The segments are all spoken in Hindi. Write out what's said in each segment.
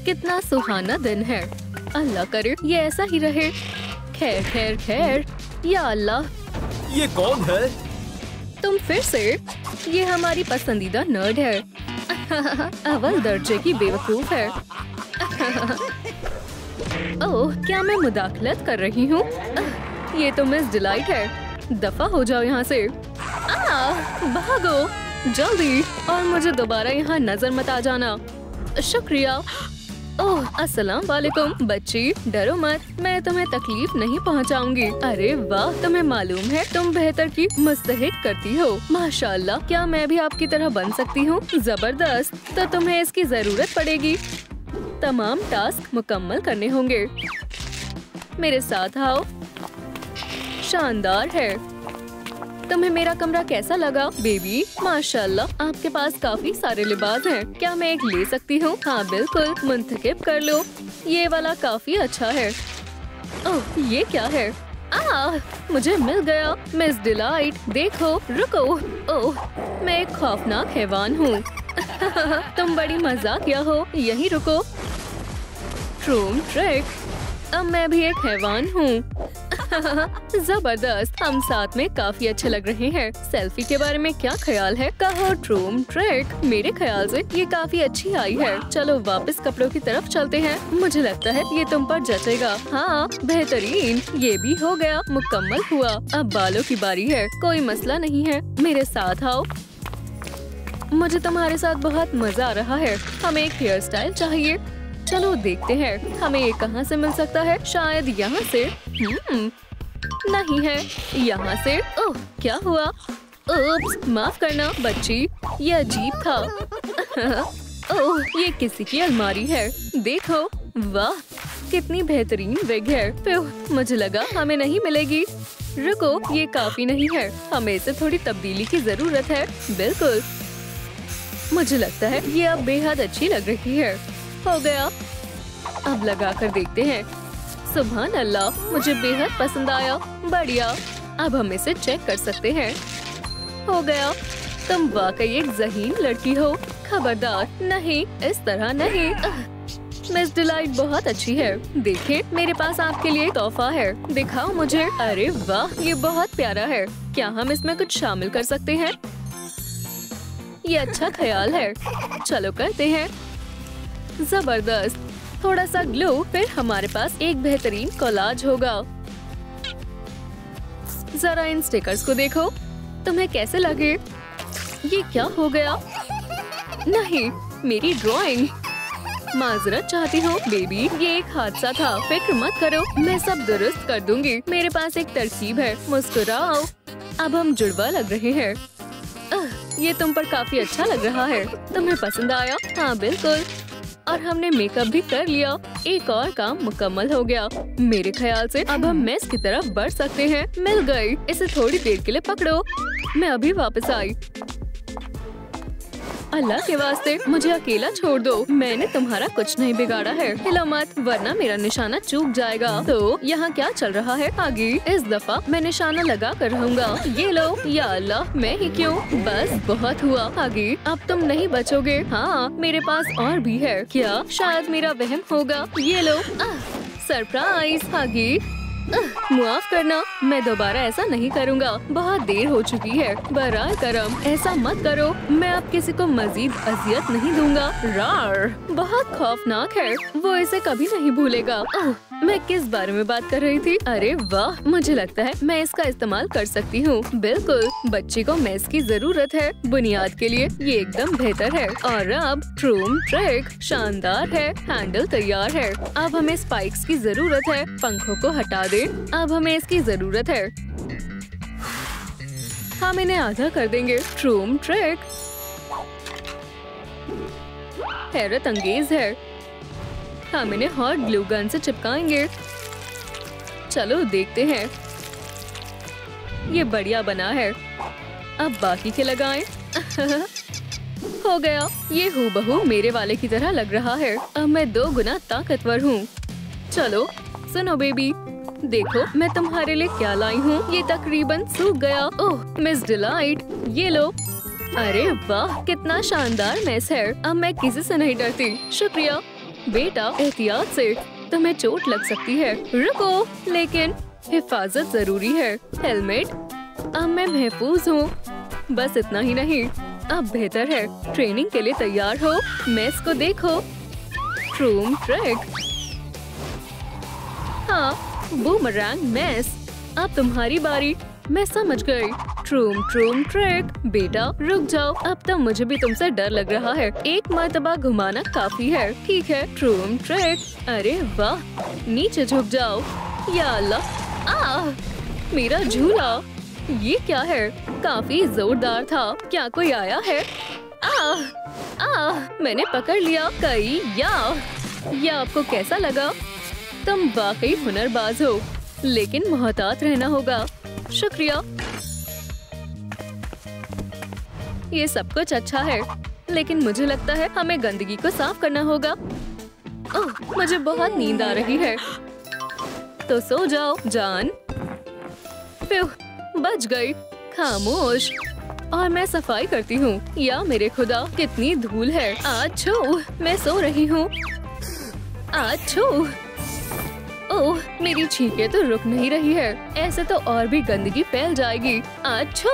कितना सुहाना दिन है। अल्लाह करे ये ऐसा ही रहे। खैर खैर खैर, या अल्लाह, ये कौन है? तुम फिर से? ये हमारी पसंदीदा नर्ड है। अव्वल दर्जे की बेवकूफ है। ओह, क्या मैं मुदाखलत कर रही हूँ? ये तो मिस डिलाइट है। दफा हो जाओ यहाँ से। भागो जल्दी, और मुझे दोबारा यहाँ नजर मत आ जाना। शुक्रिया। ओह, अस्सलाम वालेकुम बच्ची, डरो मत, मैं तुम्हें तकलीफ नहीं पहुंचाऊंगी। अरे वाह, तुम्हें मालूम है तुम बेहतर की मुस्तहिक करती हो। माशाल्लाह, क्या मैं भी आपकी तरह बन सकती हूँ? जबरदस्त, तो तुम्हें इसकी जरूरत पड़ेगी। तमाम टास्क मुकम्मल करने होंगे। मेरे साथ आओ। शानदार है। तुम्हें मेरा कमरा कैसा लगा बेबी? माशाल्लाह, आपके पास काफी सारे लिबास हैं। क्या मैं एक ले सकती हूँ? हाँ बिल्कुल, मुंतखब कर लो। ये वाला काफी अच्छा है। ओह, ये क्या है? मुझे मिल गया। मिस डिलाइट, देखो, रुको। ओह, मैं एक खौफनाक हैवान हूँ। तुम बड़ी मजाकिया हो, यहीं रुको। ट्रूम ट्रिक, अब मैं भी एक हैवान हूँ। जबरदस्त, हम साथ में काफी अच्छे लग रहे हैं। सेल्फी के बारे में क्या ख्याल है? कहो ट्रूम ट्रिक। मेरे ख्याल से ये काफी अच्छी आई है। चलो वापस कपड़ों की तरफ चलते हैं। मुझे लगता है ये तुम पर जचेगा। हाँ बेहतरीन, ये भी हो गया, मुकम्मल हुआ। अब बालों की बारी है। कोई मसला नहीं है, मेरे साथ आओ। मुझे तुम्हारे साथ बहुत मजा आ रहा है। हमें एक हेयर स्टाइल चाहिए। चलो देखते हैं हमें ये कहाँ से मिल सकता है। शायद यहाँ से। नहीं है, यहाँ से। ओह, क्या हुआ? ओप्स, माफ करना बच्ची, ये अजीब था। ओह, ये किसी की अलमारी है। देखो, वाह, कितनी बेहतरीन विग है। मुझे लगा हमें नहीं मिलेगी। रुको, ये काफी नहीं है, हमें इसे थोड़ी तब्दीली की जरूरत है। बिल्कुल, मुझे लगता है ये अब बेहद अच्छी लग रही है। हो गया, अब लगा कर देखते हैं। सुभान अल्लाह, मुझे बेहद पसंद आया। बढ़िया, अब हम इसे चेक कर सकते हैं। हो गया, तुम वाकई एक ज़हीन लड़की हो। खबरदार, नहीं, इस तरह नहीं। मिस डिलाइट बहुत अच्छी है। देखें, मेरे पास आपके लिए तोहफा है। दिखाओ मुझे। अरे वाह, ये बहुत प्यारा है। क्या हम इसमें कुछ शामिल कर सकते हैं? ये अच्छा ख्याल है, चलो करते हैं। जबरदस्त, थोड़ा सा ग्लू, फिर हमारे पास एक बेहतरीन कोलाज होगा। जरा इन स्टिकर्स को देखो, तुम्हें कैसे लगे? ये क्या हो गया? नहीं, मेरी ड्राइंग। माजरत चाहती हूँ बेबी, ये एक हादसा था। फिक्र मत करो, मैं सब दुरुस्त कर दूंगी। मेरे पास एक तरकीब है, मुस्कुराओ। अब हम जुड़वा लग रहे हैं। ये तुम पर काफी अच्छा लग रहा है। तुम्हें पसंद आया? हाँ बिल्कुल, और हमने मेकअप भी कर लिया। एक और काम मुकम्मल हो गया। मेरे ख्याल से अब हम मेस की तरफ बढ़ सकते हैं। मिल गई, इसे थोड़ी देर के लिए पकड़ो। मैं अभी वापस आई। अल्लाह के वास्ते मुझे अकेला छोड़ दो। मैंने तुम्हारा कुछ नहीं बिगाड़ा है। हिलो मत, वरना मेरा निशाना चूक जाएगा। तो यहाँ क्या चल रहा है? आगे इस दफा मैं निशाना लगा कर रहूँगा। ये लो। या अल्लाह, मैं ही क्यों? बस बहुत हुआ। आगे अब तुम नहीं बचोगे। हाँ, मेरे पास और भी है। क्या शायद मेरा वहम होगा? ये लो, सरप्राइज। आगे मुआफ करना, मैं दोबारा ऐसा नहीं करूँगा। बहुत देर हो चुकी है। बराए करम ऐसा मत करो, मैं अब किसी को मजीद अजियत नहीं दूंगा। रार, बहुत खौफनाक है, वो इसे कभी नहीं भूलेगा। ओह, मैं किस बारे में बात कर रही थी? अरे वाह, मुझे लगता है मैं इसका इस्तेमाल कर सकती हूँ। बिल्कुल, बच्ची को मेस की जरूरत है। बुनियाद के लिए ये एकदम बेहतर है। और अब ट्रूम ट्रिक शानदार है। हैंडल तैयार है। अब हमें स्पाइक्स की जरूरत है। पंखों को हटा दे। अब हमें इसकी जरूरत है। हम इन्हें आधा कर देंगे। ट्रूम ट्रिक हैरत अंगेज है। हम इन्हें हॉट ग्लू गन से चिपकाएंगे। चलो देखते हैं। ये बढ़िया बना है। अब बाकी के लगाएं। हो गया, ये हूबहू मेरे वाले की तरह लग रहा है। अब मैं 2 गुना ताकतवर हूँ। चलो सुनो बेबी, देखो मैं तुम्हारे लिए क्या लाई हूँ। ये तकरीबन सूख गया। ओह मिस डिलाइट, ये लो। अरे वाह, कितना शानदार मेस है। अब मैं किसी से नहीं डरती। शुक्रिया। बेटा एहतियात से, तुम्हें चोट लग सकती है। रुको, लेकिन हिफाजत जरूरी है। हेलमेट, अब मैं महफूज हूँ। बस इतना ही नहीं, अब बेहतर है। ट्रेनिंग के लिए तैयार हो। मैस को देखो। ट्रूम ट्रैक, हाँ बूमरैंग मैस। अब तुम्हारी बारी। मैं समझ गई। ट्रूम ट्रैक। बेटा रुक जाओ, अब तो मुझे भी तुमसे डर लग रहा है। एक मर्तबा घुमाना काफी है। ठीक है, ट्रूम ट्रैक। अरे वाह, नीचे झुक जाओ। या अल्लाह, मेरा झूला। ये क्या है? काफी जोरदार था। क्या कोई आया है? मैंने पकड़ लिया। कई या आपको कैसा लगा? तुम वाकई हुनरबाज हो, लेकिन मोहतात रहना होगा। शुक्रिया। ये सब कुछ अच्छा है, लेकिन मुझे लगता है हमें गंदगी को साफ करना होगा। ओह, मुझे बहुत नींद आ रही है। तो सो जाओ जान। बच गई। खामोश। और मैं सफाई करती हूँ। या मेरे खुदा, कितनी धूल है। आछू, मैं सो रही हूँ। आछू, ओह, मेरी छींकें तो रुक नहीं रही है। ऐसे तो और भी गंदगी फैल जाएगी। आछू।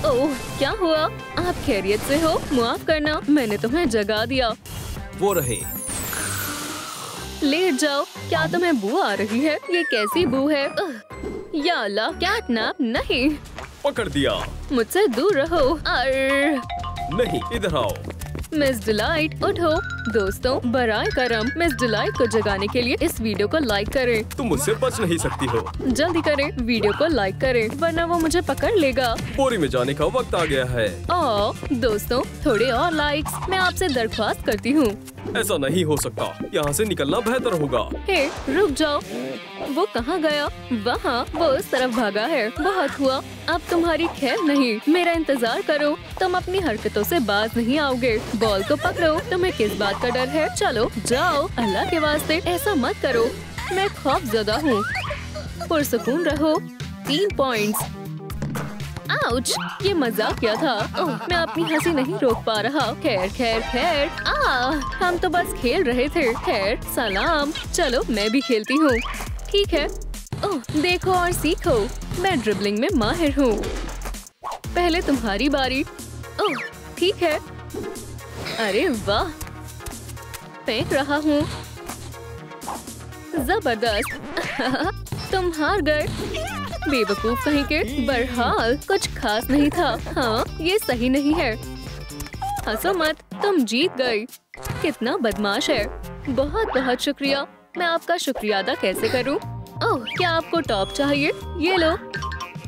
ओह, क्या हुआ? आप खैरियत से हो? माफ करना, मैंने तुम्हें जगा दिया। वो रहे। लेट जाओ। क्या तुम्हें बू आ रही है? ये कैसी बू है? या अल्लाह, कैटनैप नहीं। पकड़ दिया। मुझसे दूर रहो। नहीं, इधर आओ। मिस डिलाइट, उठो। दोस्तों, बराए करम मिस डिलाइट को जगाने के लिए इस वीडियो को लाइक करें। तुम मुझसे बच नहीं सकती हो। जल्दी करें, वीडियो को लाइक करें, वरना वो मुझे पकड़ लेगा। बोरी में जाने का वक्त आ गया है। दोस्तों, थोड़े और लाइक्स, मैं आपसे दरख्वास्त करती हूँ। ऐसा नहीं हो सकता। यहाँ से निकलना बेहतर होगा। हे, रुक जाओ। वो कहाँ गया? वहाँ, वो उस तरफ भागा है। बहुत हुआ, अब तुम्हारी खैर नहीं। मेरा इंतजार करो, तुम अपनी हरकतों से बाज नहीं आओगे। बॉल को पकड़ो। तुम्हें किस बात का डर है? चलो जाओ। अल्लाह के वास्ते ऐसा मत करो। मैं खौफजदा हूँ। पुरसुकून रहो। 3 पॉइंट्स। आउच, ये मजाक क्या था? ओह, मैं अपनी हंसी नहीं रोक पा रहा। खैर। हम तो बस खेल रहे थे। खैर सलाम। चलो मैं भी खेलती हूँ। ठीक है। ओह, देखो और सीखो। मैं ड्रिबलिंग में माहिर हूँ। पहले तुम्हारी बारी। ओह, ठीक है। अरे वाह, फेंक रहा हूँ। जबरदस्त। तुम हार गए। बेवकूफ कहीं के। बहरहाल कुछ खास नहीं था। हाँ, ये सही नहीं है। हंसो मत, तुम जीत गई। कितना बदमाश है। बहुत बहुत शुक्रिया। मैं आपका शुक्रिया अदा कैसे करूं? ओह, क्या आपको टॉप चाहिए? ये लो।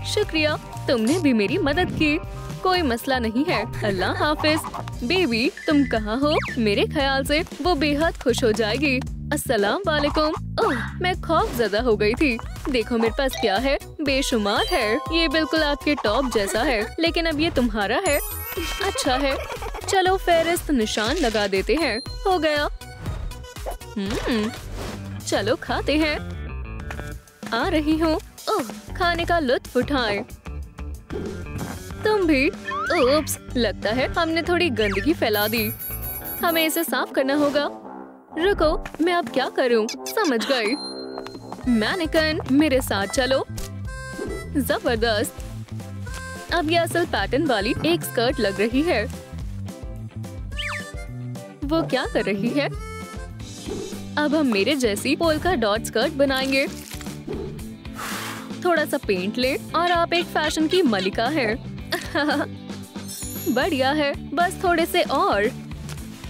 शुक्रिया, तुमने भी मेरी मदद की। कोई मसला नहीं है। अल्लाह हाफिज। बेबी, तुम कहाँ हो? मेरे ख्याल से वो बेहद खुश हो जाएगी। अस्सलाम वालेकुम। ओह, मैं खौफजदा हो गई थी। देखो मेरे पास क्या है। बेशुमार है। ये बिल्कुल आपके टॉप जैसा है, लेकिन अब ये तुम्हारा है। अच्छा है, चलो फेरिस्त निशान लगा देते हैं। हो गया। चलो खाते हैं। आ रही हूँ। ओह, खाने का लुत्फ उठाएं। तुम भी। ओप्स, लगता है हमने थोड़ी गंदगी फैला दी। हमें इसे साफ करना होगा। रुको, मैं अब क्या करूं? समझ गई। मैनिकन, मेरे साथ चलो। जबरदस्त। अब ये असल पैटर्न वाली एक स्कर्ट लग रही है। वो क्या कर रही है? अब हम मेरे जैसी पोल्का डॉट स्कर्ट बनाएंगे। थोड़ा सा पेंट ले और आप एक फैशन की मलिका है। बढ़िया है, बस थोड़े से और।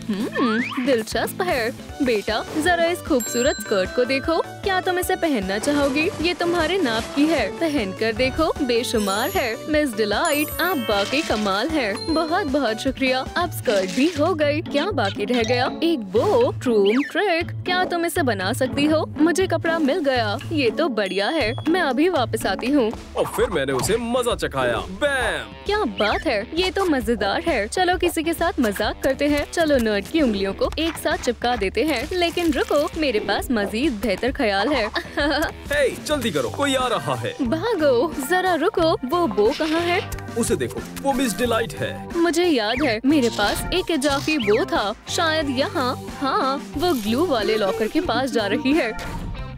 दिलचस्प है। बेटा, जरा इस खूबसूरत स्कर्ट को देखो। क्या तुम इसे पहनना चाहोगी? ये तुम्हारे नाप की है। पहन कर देखो, बेशुमार है। मिस डिलाइट, आप बाकी कमाल है। बहुत बहुत शुक्रिया। अब स्कर्ट भी हो गई। क्या बाकी रह गया? एक बो। ट्रूम ट्रैक, क्या तुम इसे बना सकती हो? मुझे कपड़ा मिल गया। ये तो बढ़िया है। मैं अभी वापस आती हूँ। और फिर मैंने उसे मजा चखाया। बैम! क्या बात है, ये तो मजेदार है। चलो किसी के साथ मजाक करते हैं। चलो नर्ड की उंगलियों को एक साथ चिपका देते हैं। लेकिन रुको, मेरे पास मजीद बेहतर ख्याल है। हे, जल्दी करो, कोई आ रहा है। भागो। जरा रुको, वो बो कहाँ है? उसे देखो, वो मिस डिलाइट है। मुझे याद है मेरे पास एक इजाफी बो था, शायद यहाँ। हाँ, वो ग्लू वाले लॉकर के पास जा रही है।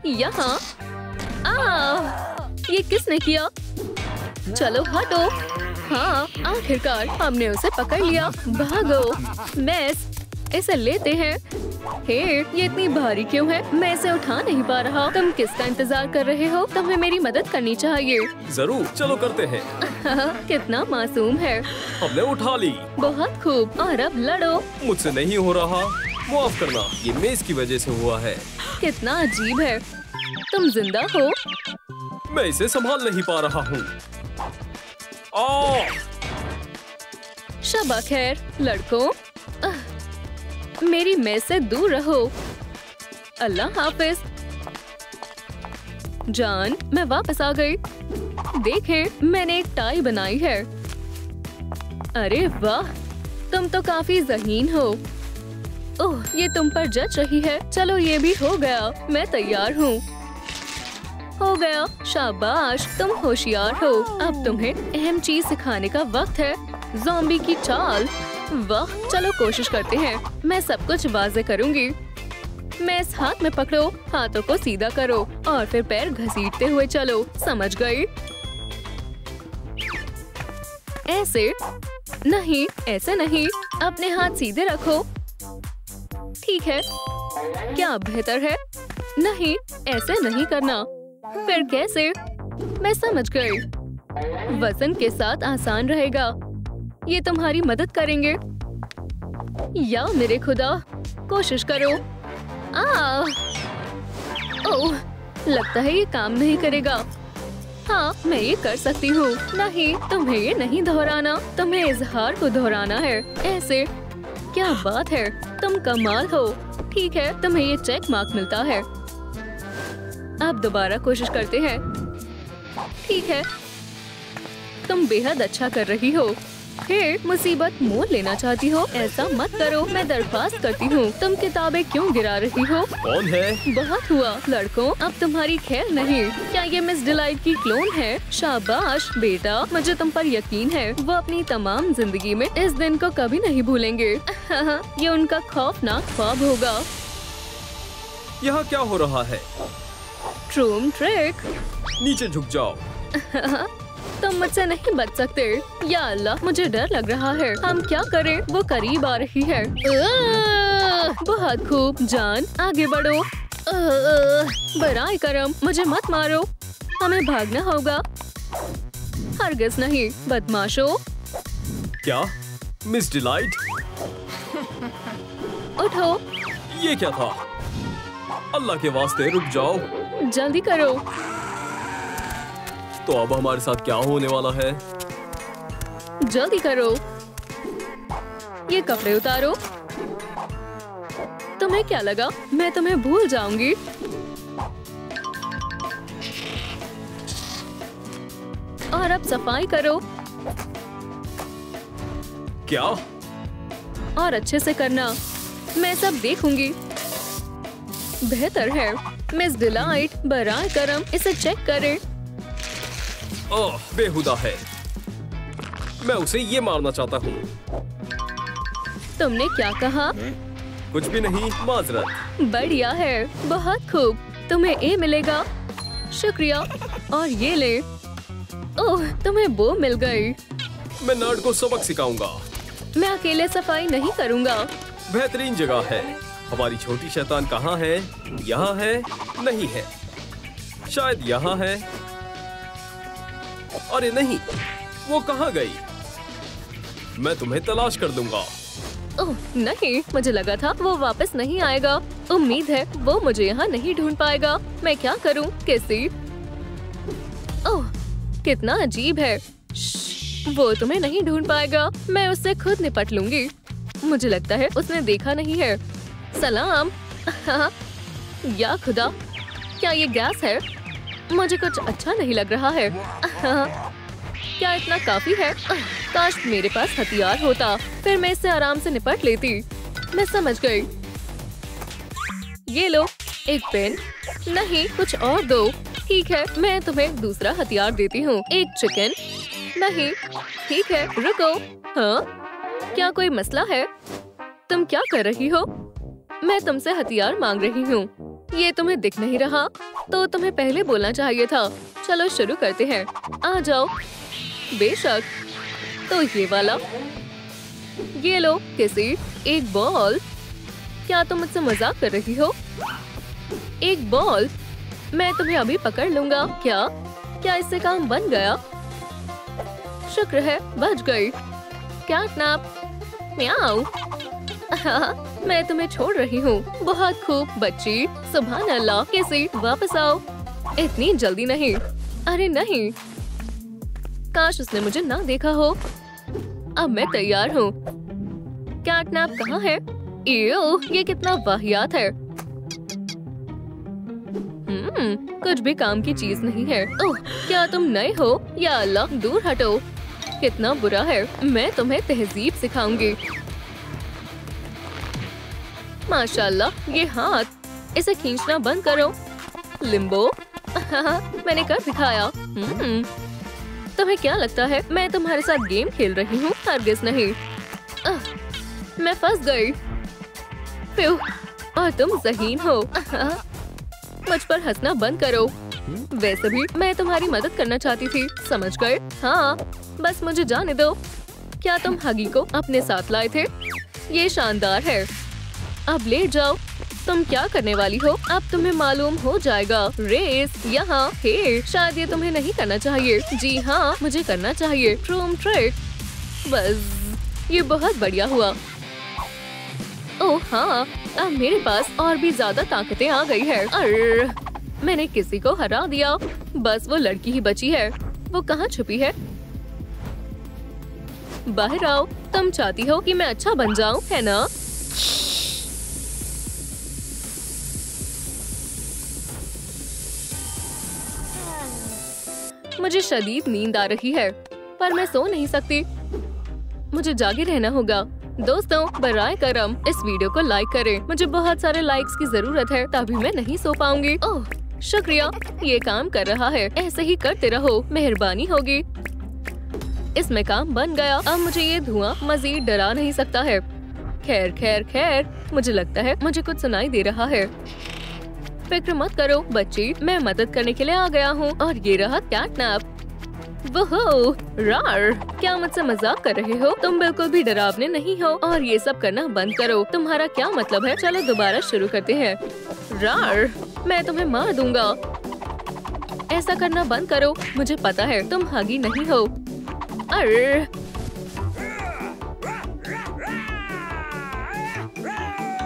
यहाँ। ये किसने किया? चलो हटो। हाँ, आखिरकार हमने उसे पकड़ लिया। भागो मेस, इसे लेते हैं। हे, ये इतनी भारी क्यों है? मैं इसे उठा नहीं पा रहा। तुम किसका इंतजार कर रहे हो? तुम्हें मेरी मदद करनी चाहिए। जरूर, चलो करते हैं। कितना मासूम है। हमने उठा ली। बहुत खूब, और अब लड़ो। मुझसे नहीं हो रहा, माफ करना, ये मेज की वजह से हुआ है। कितना अजीब है। तुम जिंदा हो? मैं इसे संभाल नहीं पा रहा हूँ। शबा खैर लड़कों, मेरी मेज से दूर रहो। अल्लाह हाफिज। जान, मैं वापस आ गई। देखें, मैंने एक टाई बनाई है। अरे वाह, तुम तो काफी ज़हीन हो। ओह, ये तुम पर जच रही है। चलो, ये भी हो गया। मैं तैयार हूँ। हो गया, शाबाश, तुम होशियार हो। अब तुम्हें अहम चीज सिखाने का वक्त है, ज़ॉम्बी की चाल। वाह, चलो कोशिश करते हैं। मैं सब कुछ वाज़े करूंगी। मैं इस हाथ में पकड़ो, हाथों को सीधा करो और फिर पैर घसीटते हुए चलो। समझ गई? ऐसे नहीं, ऐसे नहीं। अपने हाथ सीधे रखो। ठीक है, क्या बेहतर है? नहीं, ऐसे नहीं करना। फिर कैसे? मैं समझ गई। वजन के साथ आसान रहेगा। ये तुम्हारी मदद करेंगे। या मेरे खुदा, कोशिश करो। ओह, लगता है ये काम नहीं करेगा। हाँ, मैं ये कर सकती हूँ। नहीं, तुम्हें ये नहीं दोहराना, तुम्हें इजहार को दोहराना है। ऐसे। क्या बात है, तुम कमाल हो। ठीक है, तुम्हें ये चेक मार्क मिलता है। अब दोबारा कोशिश करते हैं। ठीक है, तुम बेहद अच्छा कर रही हो। हे, मुसीबत मोल लेना चाहती हो? ऐसा मत करो, मैं दरख्वास्त करती हूँ। तुम किताबें क्यों गिरा रही हो? कौन है? बहुत हुआ लड़कों, अब तुम्हारी खैर नहीं। क्या ये मिस डिलाइट की क्लोन है? शाबाश बेटा, मुझे तुम पर यकीन है। वो अपनी तमाम जिंदगी में इस दिन को कभी नहीं भूलेंगे। ये उनका खौफनाक ख्वाब होगा। यहाँ क्या हो रहा है? ट्रूम ट्रिक। नीचे झुक जाओ। तुम मुझसे नहीं बच सकते। या अल्लाह, मुझे डर लग रहा है। हम क्या करें? वो करीब आ रही है। बहुत खूब जान, आगे बढ़ो। बराए करम, मुझे मत मारो। हमें भागना होगा। हरगिज़ नहीं, बदमाशो। क्या? Miss delight? उठो। ये क्या था? अल्लाह के वास्ते रुक जाओ। जल्दी करो। तो अब हमारे साथ क्या होने वाला है? जल्दी करो। ये कपड़े उतारो। तुम्हें क्या लगा मैं तुम्हें भूल जाऊंगी? और अब सफाई करो। क्या? और अच्छे से करना, मैं सब देखूंगी। बेहतर है। मिस डिलाइट, बराए करम, इसे चेक करें। ओह, बेहुदा है। मैं उसे ये मारना चाहता हूँ। तुमने क्या कहा? कुछ भी नहीं, माजरत। बढ़िया है, बहुत खूब। तुम्हें ए मिलेगा। शुक्रिया। और ये ले। ओह, तुम्हें वो मिल गई। मैं नर्ड को सबक सिखाऊंगा। मैं अकेले सफाई नहीं करूँगा। बेहतरीन जगह है। हमारी छोटी शैतान कहाँ है? यहाँ है? नहीं है। शायद यहाँ है। अरे नहीं, वो कहाँ गई? मैं तुम्हें तलाश कर दूंगा। ओह नहीं, मुझे लगा था वो वापस नहीं आएगा। उम्मीद है वो मुझे यहाँ नहीं ढूंढ पाएगा। मैं क्या करूँ? कैसी? ओह, कितना अजीब है। वो तुम्हें नहीं ढूंढ पाएगा। मैं उससे खुद निपट लूंगी। मुझे लगता है उसने देखा नहीं है। सलाम। या खुदा, क्या ये गैस है? मुझे कुछ अच्छा नहीं लग रहा है। क्या इतना काफी है? काश मेरे पास हथियार होता, फिर मैं इससे आराम से निपट लेती। मैं समझ गई। ये लो, एक पेन। नहीं, कुछ और दो। ठीक है, मैं तुम्हें दूसरा हथियार देती हूँ। एक चिकन। नहीं, ठीक है, रुको। हाँ, क्या कोई मसला है? तुम क्या कर रही हो? मैं तुमसे हथियार मांग रही हूँ। ये तुम्हें दिख नहीं रहा? तो तुम्हें पहले बोलना चाहिए था। चलो शुरू करते हैं। आ जाओ। बेशक। तो ये वाला। ये लो किसी। एक बॉल। क्या तुम मुझसे मजाक कर रही हो? एक बॉल? मैं तुम्हें अभी पकड़ लूंगा। क्या इससे काम बन गया? शुक्र है, बच गई। कैटनैप। म्याऊ। मैं तुम्हें छोड़ रही हूँ। बहुत खूब बच्ची। सुभान अल्लाह। किसी वापस आओ। इतनी जल्दी नहीं। अरे नहीं, काश उसने मुझे ना देखा हो। अब मैं तैयार हूँ। कैटनैप कहाँ है? ये कितना वाहियात है। कुछ भी काम की चीज नहीं है। ओह, क्या तुम नए हो? या अल्लाह, दूर हटो। कितना बुरा है। मैं तुम्हें तहजीब सिखाऊंगी। माशाल्लाह, ये हाथ। इसे खींचना बंद करो। लिम्बो। मैंने कर दिखाया। तुम्हें क्या लगता है मैं तुम्हारे साथ गेम खेल रही हूँ? हरगिज़ नहीं। मैं फंस गई। और तुम ज़हीन हो। मुझ पर हंसना बंद करो। वैसे भी मैं तुम्हारी मदद करना चाहती थी, समझ गए? हाँ, बस मुझे जाने दो। क्या तुम हगी को अपने साथ लाए थे? ये शानदार है। अब लेट जाओ। तुम क्या करने वाली हो? अब तुम्हें मालूम हो जाएगा। रेस यहाँ। हे, शायद ये तुम्हें नहीं करना चाहिए। जी हाँ, मुझे करना चाहिए। ट्रूम ट्रिक। बस, ये बहुत बढ़िया हुआ। ओह हाँ, अब मेरे पास और भी ज्यादा ताकतें आ गई है। मैंने किसी को हरा दिया। बस वो लड़की ही बची है। वो कहाँ छुपी है? बाहर आओ। तुम चाहती हो कि मैं अच्छा बन जाऊं, है ना? मुझे शदीद नींद आ रही है, पर मैं सो नहीं सकती। मुझे जागे रहना होगा। दोस्तों, बराए करम इस वीडियो को लाइक करें। मुझे बहुत सारे लाइक्स की जरूरत है, तभी मैं नहीं सो पाऊंगी। ओह शुक्रिया, ये काम कर रहा है। ऐसे ही करते रहो, मेहरबानी होगी। इसमें काम बन गया। अब मुझे ये धुआं मजीद डरा नहीं सकता है। खैर खैर खैर, मुझे लगता है मुझे कुछ सुनाई दे रहा है। फिक्र मत करो बच्ची, मैं मदद करने के लिए आ गया हूँ। और ये रहा कैटनैप। वोहो, रार, क्या मुझसे मजाक कर रहे हो? तुम बिल्कुल भी डरावने नहीं हो। और ये सब करना बंद करो। तुम्हारा क्या मतलब है? चलो दोबारा शुरू करते हैं। रार, मैं तुम्हें मार दूंगा। ऐसा करना बंद करो। मुझे पता है तुम हगी नहीं हो।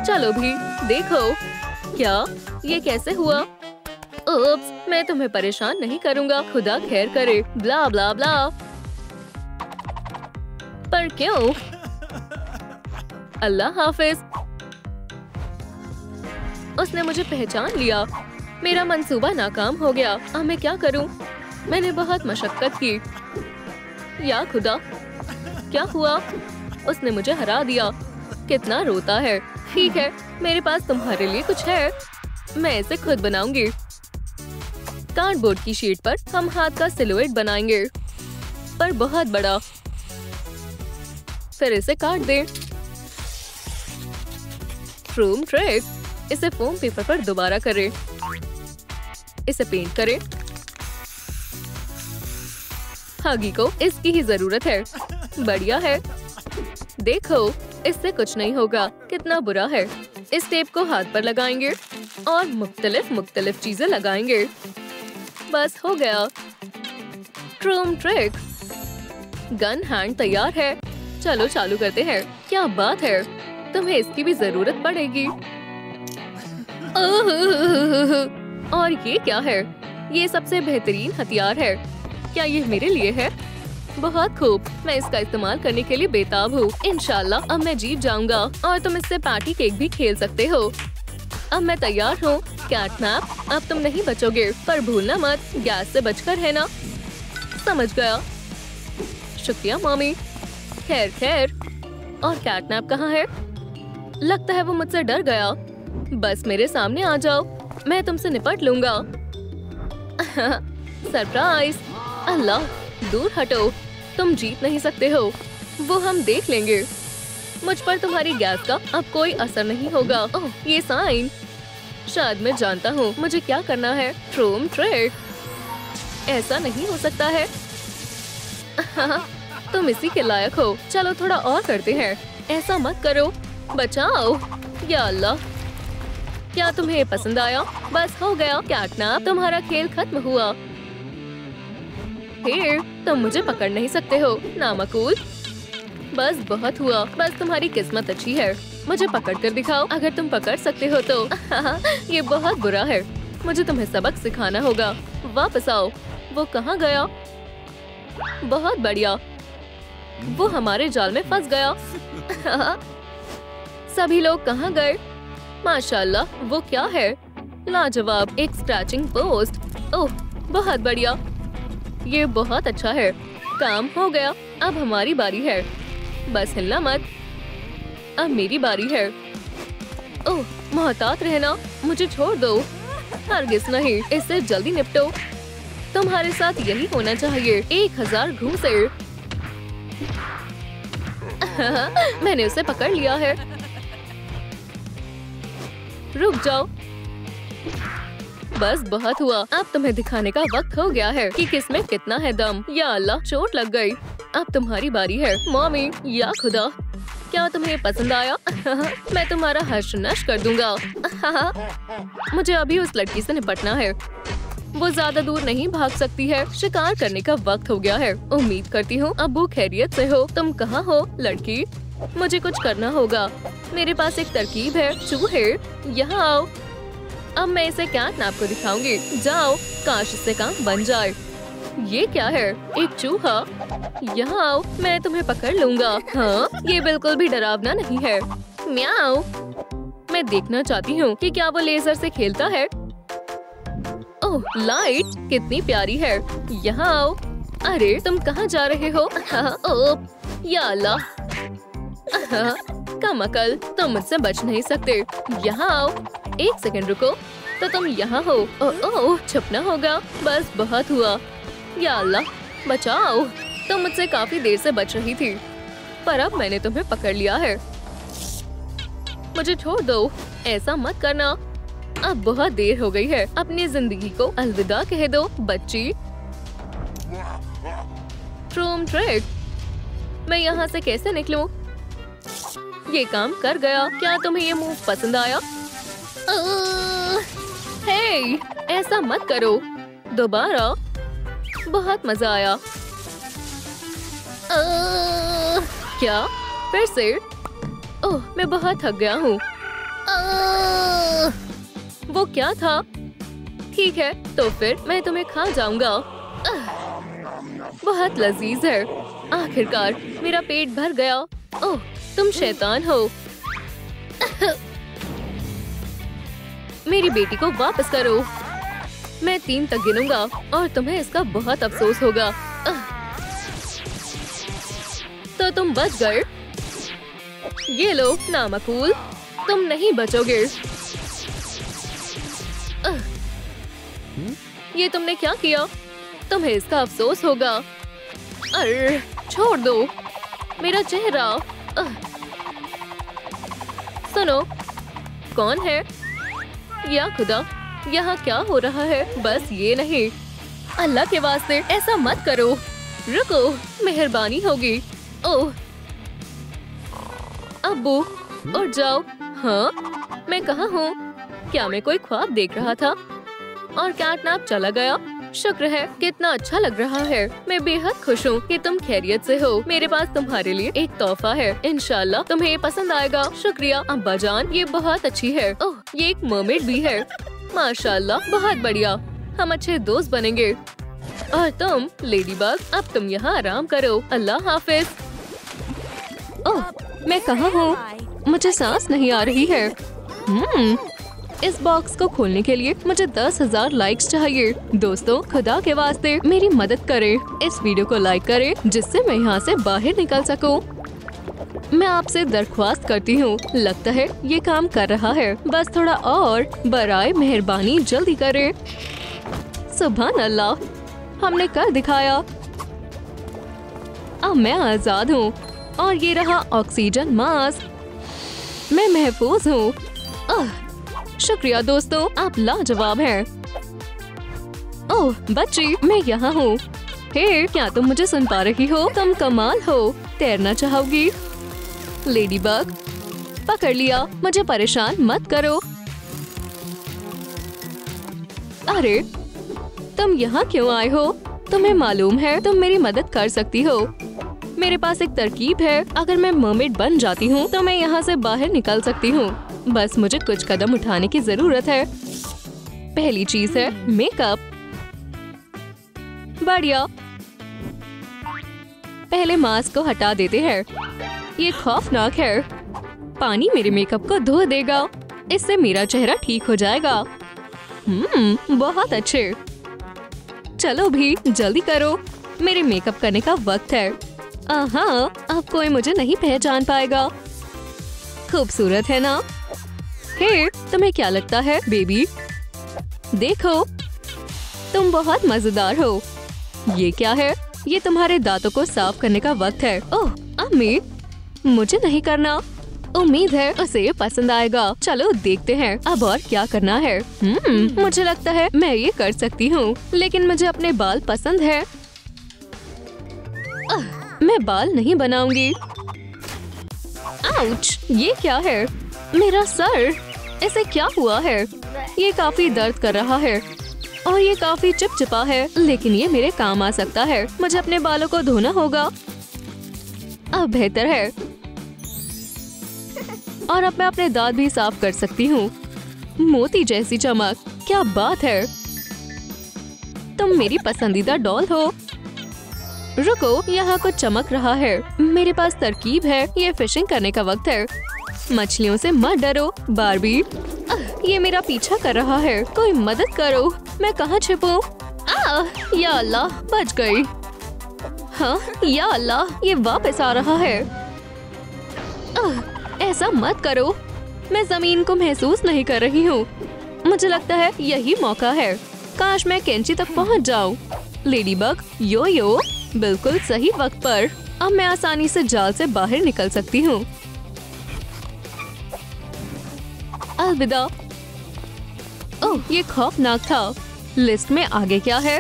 चलो भी देखो। क्या ये कैसे हुआ? उप्स, मैं तुम्हें परेशान नहीं करूंगा। खुदा खैर करे। ब्ला ब्ला ब्ला। पर क्यों? अल्लाह हाफिज। उसने मुझे पहचान लिया। मेरा मंसूबा नाकाम हो गया। अब मैं क्या करूं? मैंने बहुत मशक्कत की। या खुदा, क्या हुआ? उसने मुझे हरा दिया। कितना रोता है। ठीक है, मेरे पास तुम्हारे लिए कुछ है। मैं इसे खुद बनाऊंगी। कार्डबोर्ड की शीट पर हम हाथ का सिलुएट बनाएंगे, पर बहुत बड़ा। फिर इसे काट दें। ट्रूम ट्रिक। इसे फोम पेपर पर दोबारा करें। इसे पेंट करें। हगी को इसकी ही जरूरत है। बढ़िया है। देखो, इससे कुछ नहीं होगा। कितना बुरा है। इस टेप को हाथ पर लगाएंगे और मुख्तलिफ चीजें लगाएंगे। बस हो गया। ट्रूम ट्रिक। गन हैंड तैयार है। चलो चालू करते हैं। क्या बात है, तुम्हें इसकी भी जरूरत पड़ेगी। और ये क्या है? ये सबसे बेहतरीन हथियार है। क्या ये मेरे लिए है? बहुत खूब, मैं इसका इस्तेमाल करने के लिए बेताब हूँ। इंशाल्लाह अब मैं जीत जाऊंगा और तुम इससे पार्टी केक भी खेल सकते हो। अब मैं तैयार हूँ। कैटनैप, अब तुम नहीं बचोगे, पर भूलना मत, गैस से बचकर है ना? समझ गया। शुक्रिया मॉमी। खैर खैर। और कैटनैप कहाँ है? लगता है वो मुझसे डर गया। बस मेरे सामने आ जाओ, मैं तुमसे निपट लूंगा। सरप्राइज। अल्लाह, दूर हटो। तुम जीत नहीं सकते हो, वो हम देख लेंगे। मुझ पर तुम्हारी गैस का अब कोई असर नहीं होगा। ओह, ये साइन। शायद मैं जानता हूँ मुझे क्या करना है। ट्रूम ट्रिक। ऐसा नहीं हो सकता है। तुम इसी के लायक हो। चलो थोड़ा और करते हैं। ऐसा मत करो, बचाओ। या अल्लाह, क्या तुम्हें पसंद आया? बस हो गया कैटनैप, तुम्हारा खेल खत्म हुआ। फिर तुम मुझे पकड़ नहीं सकते हो, नामकूल। बस बहुत हुआ। बस तुम्हारी किस्मत अच्छी है। मुझे पकड़ कर दिखाओ, अगर तुम पकड़ सकते हो तो। ये बहुत बुरा है। मुझे तुम्हें सबक सिखाना होगा। वापस आओ। वो कहाँ गया? बहुत बढ़िया, वो हमारे जाल में फंस गया। सभी लोग कहाँ गए? माशाल्लाह, वो क्या है? लाजवाब, एक स्क्रैचिंग पोस्ट। ओह, बहुत बढ़िया, ये बहुत अच्छा है। काम हो गया। अब हमारी बारी है। बस हिलना मत। अब मेरी बारी है। ओह, मोहतात रहना, मुझे छोड़ दो। हरगिज़ नहीं, इससे जल्दी निपटो। तुम्हारे साथ यही होना चाहिए। 1000 घूंसे। मैंने उसे पकड़ लिया है। रुक जाओ। बस बहुत हुआ। अब तुम्हें दिखाने का वक्त हो गया है कि किसमें कितना है दम। या अल्लाह, चोट लग गई। अब तुम्हारी बारी है। मॉमी, या खुदा, क्या तुम्हें पसंद आया? मैं तुम्हारा हर्ष नश कर दूंगा। मुझे अभी उस लड़की से निपटना है। वो ज्यादा दूर नहीं भाग सकती है। शिकार करने का वक्त हो गया है। उम्मीद करती हूँ अब्बू खैरियत से हो। तुम कहाँ हो लड़की? मुझे कुछ करना होगा। मेरे पास एक तरकीब है। चूहे, यहाँ आओ। अब मैं इसे कैटनैप को दिखाऊंगी। जाओ, काश इससे काम बन जाए। ये क्या है? एक चूहा। यहाँ आओ, मैं तुम्हें पकड़ लूंगा। हाँ, ये बिल्कुल भी डरावना नहीं है। म्याऊ। मैं देखना चाहती हूँ कि क्या वो लेजर से खेलता है। ओह, लाइट कितनी प्यारी है। यहाँ आओ। अरे, तुम कहाँ जा रहे हो? ओह, या अल्लाह। कम अकल, तुम मुझसे बच नहीं सकते। यहाँ आओ। 1 सेकंड रुको। तो तुम यहाँ हो। ओह, छुपना होगा। बस बहुत हुआ। या अल्लाह, बचाओ। तुम मुझसे काफी देर से बच रही थी, पर अब मैंने तुम्हें पकड़ लिया है। मुझे छोड़ दो। ऐसा मत करना। अब बहुत देर हो गई है। अपनी जिंदगी को अलविदा कह दो, बच्ची। ट्रूम ट्रिक। मैं यहाँ से कैसे निकलूं? ये काम कर गया। क्या तुम्हें ये मूव पसंद आया? हे, ऐसा मत करो। दोबारा। बहुत मजा आया। क्या? फिर से? ओह, मैं बहुत थक गया हूँ। वो क्या था? ठीक है, तो फिर मैं तुम्हें खा जाऊंगा। बहुत लजीज है। आखिरकार मेरा पेट भर गया। ओह, तुम शैतान हो। मेरी बेटी को वापस करो। मैं 3 तक गिनूंगा और तुम्हें इसका बहुत अफसोस होगा। तो तुम बच गए। ये लो, नामकूल, तुम नहीं बचोगे। ये तुमने क्या किया? तुम्हें इसका अफसोस होगा। अरे, छोड़ दो मेरा चेहरा। सुनो, कौन है? या खुदा, यहाँ क्या हो रहा है? बस ये नहीं। अल्लाह के वास्ते ऐसा मत करो। रुको, मेहरबानी होगी। ओह, अब्बू, उठ जाओ। हाँ, मैं कहाँ हूँ? क्या मैं कोई ख्वाब देख रहा था और कैटनैप चला गया? शुक्र है, कितना अच्छा लग रहा है। मैं बेहद खुश हूँ कि तुम खैरियत से हो। मेरे पास तुम्हारे लिए एक तोहफा है। इंशाल्लाह तुम्हें ये पसंद आएगा। शुक्रिया अब्बा जान, ये बहुत अच्छी है। ओह, ये एक मरमेड भी है। माशाल्लाह, बहुत बढ़िया। हम अच्छे दोस्त बनेंगे। और तुम लेडीबग, अब तुम यहाँ आराम करो। अल्लाह हाफिज। ओह, मैं कहाँ हूँ? मुझे सांस नहीं आ रही है। इस बॉक्स को खोलने के लिए मुझे 10,000 लाइक्स चाहिए। दोस्तों, खुदा के वास्ते मेरी मदद करें। इस वीडियो को लाइक करें जिससे मैं यहाँ से बाहर निकल सकूं। मैं आपसे दरख्वास्त करती हूँ। लगता है ये काम कर रहा है। बस थोड़ा और, बराए मेहरबानी जल्दी करें। सुभान अल्लाह, हमने कर दिखाया। अब मैं आजाद हूँ और ये रहा ऑक्सीजन मास्क। मैं महफूज हूँ। शुक्रिया दोस्तों, आप लाजवाब हैं। ओह बच्ची, मैं यहाँ हूँ। हे, क्या तुम मुझे सुन पा रही हो? तुम कमाल हो। तैरना चाहोगी? लेडीबग, पकड़ लिया। मुझे परेशान मत करो। अरे, तुम यहाँ क्यों आए हो? तुम्हें मालूम है तुम मेरी मदद कर सकती हो। मेरे पास एक तरकीब है। अगर मैं मरमेड बन जाती हूँ तो मैं यहाँ से बाहर निकल सकती हूँ। बस मुझे कुछ कदम उठाने की जरूरत है। पहली चीज है मेकअप। बढ़िया। पहले मास्क को हटा देते हैं। ये खौफनाक है। पानी मेरे मेकअप को धो देगा। इससे मेरा चेहरा ठीक हो जाएगा। बहुत अच्छे। चलो भी जल्दी करो, मेरे मेकअप करने का वक्त है। हाँ, अब कोई मुझे नहीं पहचान पाएगा। खूबसूरत है ना? हे, तुम्हें क्या लगता है बेबी? देखो, तुम बहुत मजेदार हो। ये क्या है? ये तुम्हारे दांतों को साफ करने का वक्त है। ओह अम्मी, मुझे नहीं करना। उम्मीद है उसे ये पसंद आएगा। चलो देखते हैं अब और क्या करना है। मुझे लगता है मैं ये कर सकती हूँ, लेकिन मुझे अपने बाल पसंद है। मैं बाल नहीं बनाऊंगी। आउच! ये क्या है? मेरा सर! इसे क्या हुआ है? ये काफी दर्द कर रहा है और ये काफी चिपचिपा है, लेकिन ये मेरे काम आ सकता है। मुझे अपने बालों को धोना होगा। अब बेहतर है और अब मैं अपने दांत भी साफ कर सकती हूँ। मोती जैसी चमक, क्या बात है। तुम मेरी पसंदीदा डॉल हो। रुको, यहाँ कुछ चमक रहा है। मेरे पास तरकीब है। ये फिशिंग करने का वक्त है। मछलियों से मत डरो बारबी। ये मेरा पीछा कर रहा है। कोई मदद करो। मैं कहाँ छिपूं? या अल्लाह, बच गई। हाँ, या अल्लाह, ये वापस आ रहा है। ऐसा मत करो। मैं जमीन को महसूस नहीं कर रही हूँ। मुझे लगता है यही मौका है। काश मैं कैंची तक पहुँच जाऊँ। लेडीबग, यो बिल्कुल सही वक्त पर। अब मैं आसानी से जाल से बाहर निकल सकती हूँ। अलविदा। ओह, ये खौफनाक था। लिस्ट में आगे क्या है?